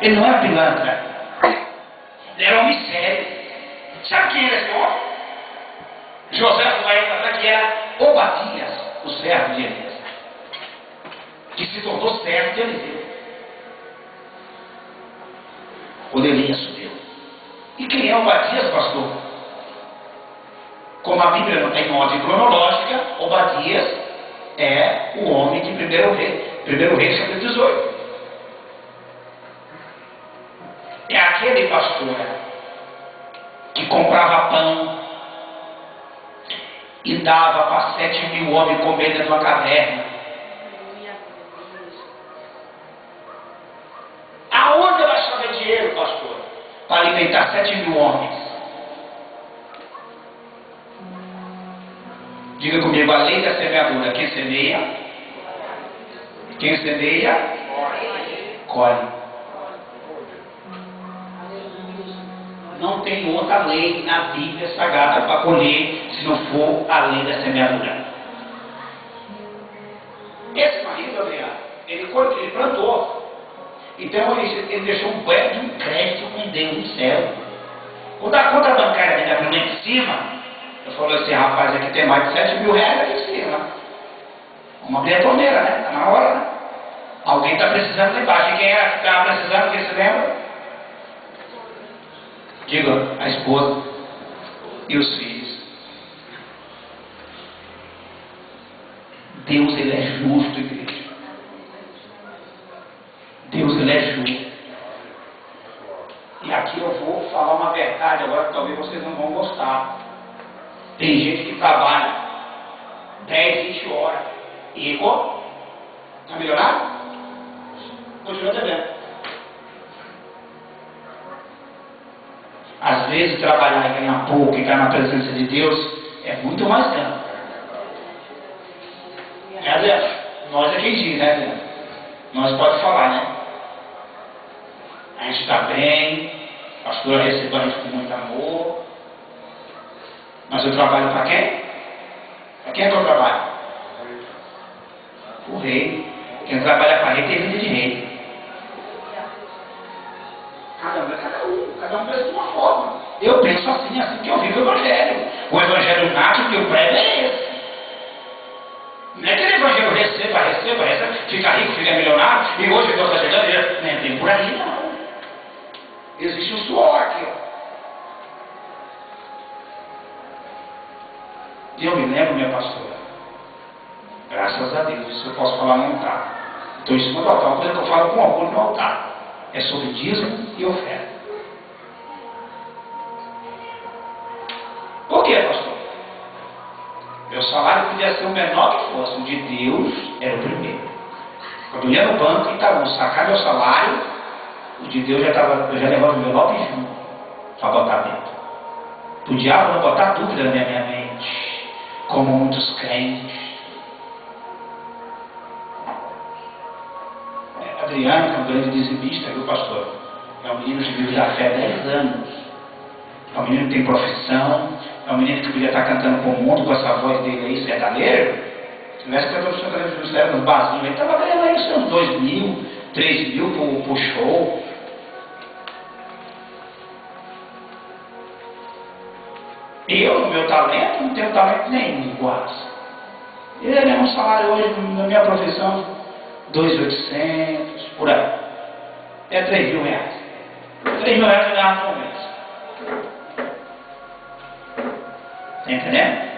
Ele não era pilantra. Ele era homem sério. Sabe quem era esse homem? José vai falar que era Obadias, o servo de Elias, que se tornou servo de Eliseu quando Elias subiu. E quem é Obadias, pastor? Como a Bíblia não tem ordem cronológica, Obadias é o homem de primeiro rei, capítulo 18. É aquele pastor que comprava pão e dava para 7.000 homens comer dentro de uma caverna. Aonde ela achava dinheiro, pastor, para alimentar 7.000 homens? Diga comigo, a lei da semeadura. Quem semeia? Quem semeia? Colhe. Não tem outra lei na Bíblia Sagrada para colher se não for a lei da semeadura. Esse marido, Adriano, ele plantou. Então ele deixou um banco de um crédito com Deus no céu. Quando a conta bancária dele abriu lá em cima, eu falei assim, rapaz, aqui tem mais de 7.000 reais aqui em cima. Vamos abrir a torneira, né? Está na hora, né? Alguém está precisando lá embaixo. E quem era que estava precisando, quem se lembra? Diga, a esposa e os filhos. Deus, ele é justo, igreja. Deus, ele é justo. E aqui eu vou falar uma verdade agora que talvez vocês não vão gostar. Tem gente que trabalha 10, 20 horas e rico. Está melhorado? Continua devendo. Às vezes trabalhar e ganhar pouco e ganhar na presença de Deus é muito mais grande. É, Adriano? Nós é quem diz, né, Adriano? Nós pode falar, né? A gente está bem, a pastora recebeu a gente com muito amor. Mas eu trabalho para quem? Para quem é que eu trabalho? O rei. Quem trabalha para rei tem vida de rei. Cada um pensa de uma forma. Eu penso assim que eu vivo o Evangelho. O Evangelho nato que eu prego é esse. Não é aquele Evangelho receba, fica rico, fica milionário, e hoje Deus está chegando, não tem por aí não. Existe um suor aqui, ó. E eu me lembro, minha pastora, graças a Deus, isso eu posso falar no altar. Estou em cima do altar, uma coisa que eu falo com orgulho no altar. É sobre dízimo e oferta. Por quê, pastor? Meu salário podia ser o menor que fosse, o de Deus era o primeiro. Quando eu ia no banco e estava sacar meu salário, o de Deus eu já levava o meu envelope junto para botar dentro. O diabo não botar dúvida na minha mente, como muitos crentes. Adriano, que é um grande dizimista, viu, pastor? É um menino que vive da fé há 10 anos. É um menino que tem profissão. É um menino que podia estar cantando com o mundo com essa voz dele aí, sertanejo. Se tivesse cantando sertanejo nos barzinhos, ele estava ganhando aí uns 2.000, 3.000 por show. Eu, no meu talento, não tenho talento nenhum, quase. Ele ganha um salário hoje, na minha profissão, 2.800, por aí. É 3.000 reais. 3.000 reais eu ganhava por mês. Está entendendo?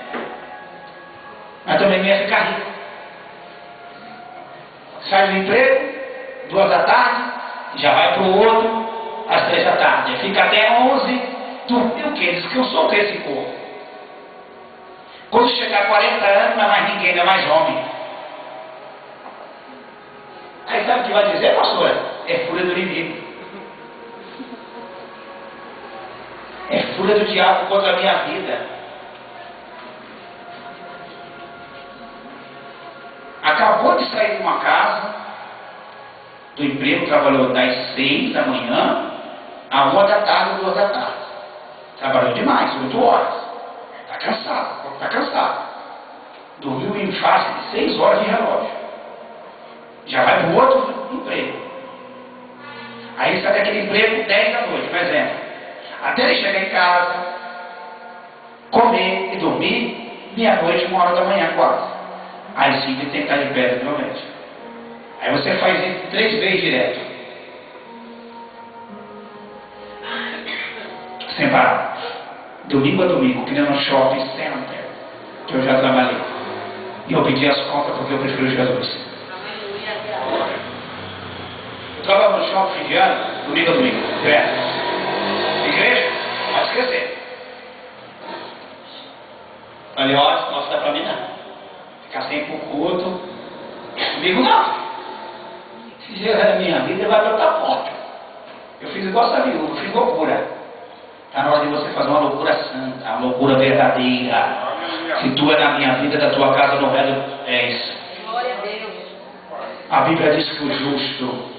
Mas também não ia ficar rico. Sai do emprego, 2 da tarde, já vai para o outro, às 3 da tarde. Fica até 11, dormir o quê? Diz que eu sou o que esse corpo. Quando chegar a 40 anos, não é mais ninguém, não é mais homem. Aí sabe o que vai dizer, pastor? É fúria do inimigo. É fúria do diabo contra a minha vida. Acabou de sair de uma casa, do emprego, trabalhou das 6 da manhã a 1 da tarde, 2 da tarde. Trabalhou demais, 8 horas. Está cansado, está cansado. Dormiu em faixa de 6 horas de relógio. Já vai para o outro emprego. Aí sai daquele emprego 10 da noite, por exemplo. Até ele chegar em casa, comer e dormir, meia-noite, 1 hora da manhã quase. Aí sim ele tem que estar de pé novamente. Aí você faz isso 3 vezes direto. Sem parar. Domingo a domingo, que nem no shopping center, que eu já trabalhei. E eu pedi as contas porque eu prefiro Jesus. Eu trabalho no shopping fim de ano, domingo a domingo, direto. Igreja? Pode esquecer. Falei, ó, isso não dá pra mim não. Ficar sem ir pro culto. Comigo não. Se gerar a minha vida, vai pra outra porta. Eu fiz igual essa viúva, fiz loucura. Está na hora de você fazer uma loucura santa, uma loucura verdadeira. Se tu é na minha vida, da tua casa, no resto é isso. Glória a Deus. A Bíblia diz que o justo,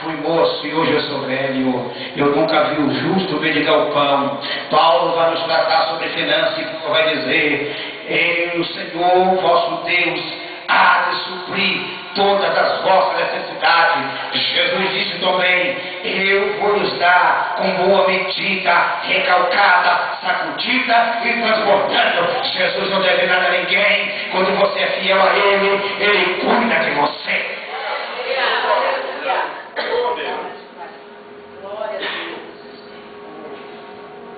fui moço e hoje eu sou velho, eu nunca vi o justo mendigar o pão. Paulo vai nos tratar sobre finanças e Paulo vai dizer, o Senhor vosso Deus há de suprir todas as vossas necessidades. Jesus disse também, eu vou lhes dar com boa medida, recalcada, sacudida e transportando. Jesus não deve nada a ninguém. Quando você é fiel a Ele cuida de você.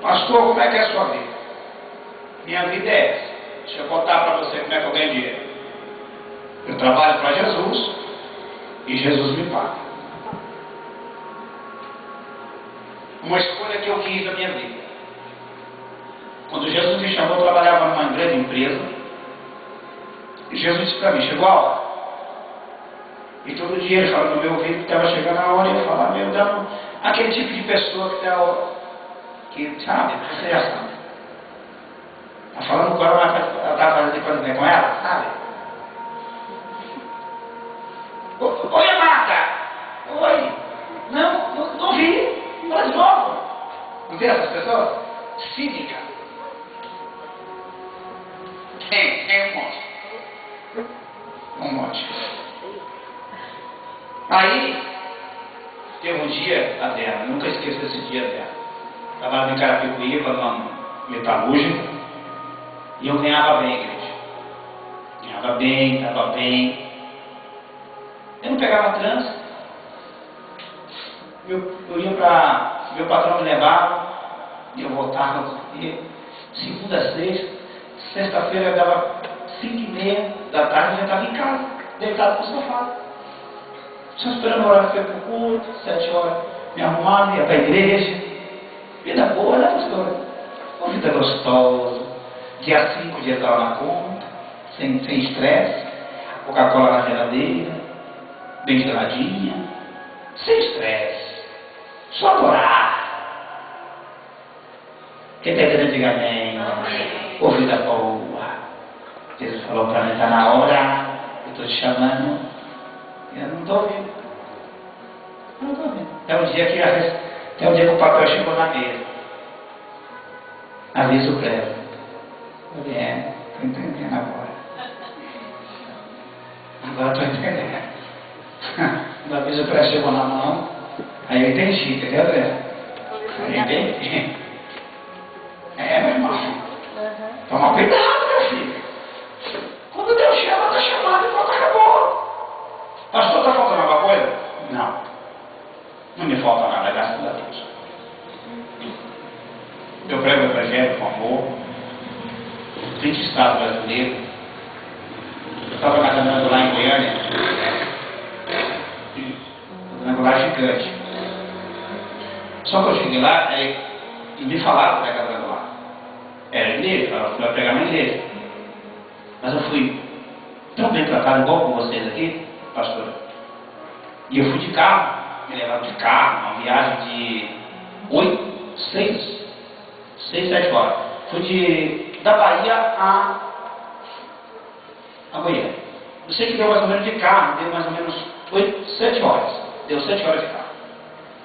Pastor, como é que é a sua vida? Minha vida é essa. Deixa eu contar para você como é que eu ganho dinheiro. Eu trabalho para Jesus e Jesus me paga. Uma escolha que eu fiz na minha vida. Quando Jesus me chamou, eu trabalhava numa grande empresa. E Jesus disse para mim, chegou a hora. E todo dia ele falava no meu ouvido que estava chegando a hora e eu falava, meu Deus, aquele tipo de pessoa que sabe, você já sabe. Está falando com ela, ela está fazendo coisa com ela, sabe? Oi, amada! Oi! Não vi, mas de novo. Não vê essas pessoas? Cínica. Tem um monte. Aí, teve um dia, Adriana, nunca esqueço esse dia, Adriana. Trabalhava em Carapicuíba, numa metalúrgica, e eu ganhava bem, igreja. Ganhava bem, estava bem. Eu não pegava trânsito. Eu ia para... Meu patrão me levava, e eu voltava. Segunda a sexta, sexta-feira dava 5h30 da tarde, eu já estava em casa, deitado no sofá. Só esperando a hora que eu ia para o culto, 7 horas, me arrumava, ia para a igreja. Vida boa, né, pastor? Uma vida gostosa. Dia 5, dia estava na conta, sem estresse, Coca-Cola na geladeira, bem geladinha, sem estresse, só adorar. Quem está querendo diga amém? Ô vida boa. Jesus falou para mim, está na hora, eu estou te chamando, eu não estou ouvindo. Eu não estou ouvindo. Até o dia que o papel chegou na mesa. Aviso prévio. Eu falei, estou entendendo agora. Agora estou entendendo. O aviso prévio chegou na mão. Aí eu entendi, entendeu, André? Aí eu entendi. Meu irmão. Toma cuidado, meu filho. Quando Deus chama, está chamado e pronto, acabou. Pastor, está faltando alguma coisa? Não. Não me falta nada, graças a Deus. Eu prego o Evangelho com amor. 20 estados brasileiros. Eu estava nadando lá em Goiânia. Nadando lá gigante. Só que eu cheguei lá e me falaram pregando lá. Era igreja, eu fui pregar na igreja. Mas eu fui tão bem tratado, igual com vocês aqui, pastor. E eu fui de carro. Me levaram de carro, uma viagem de 6, 7 horas. Fui da Bahia a Goiânia. Eu sei que deu mais ou menos de carro, deu mais ou menos 7 horas. Deu 7 horas de carro.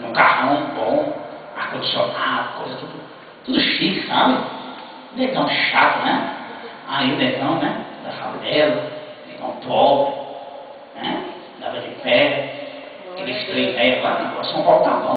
Um carrão bom, ar-condicionado, coisa tudo chique, sabe? Negão chato, né? Aí o negão, né? Da favela, negão pobre, né? Dava de pé. Aqueles trem velho lá, São Paulo tá bom.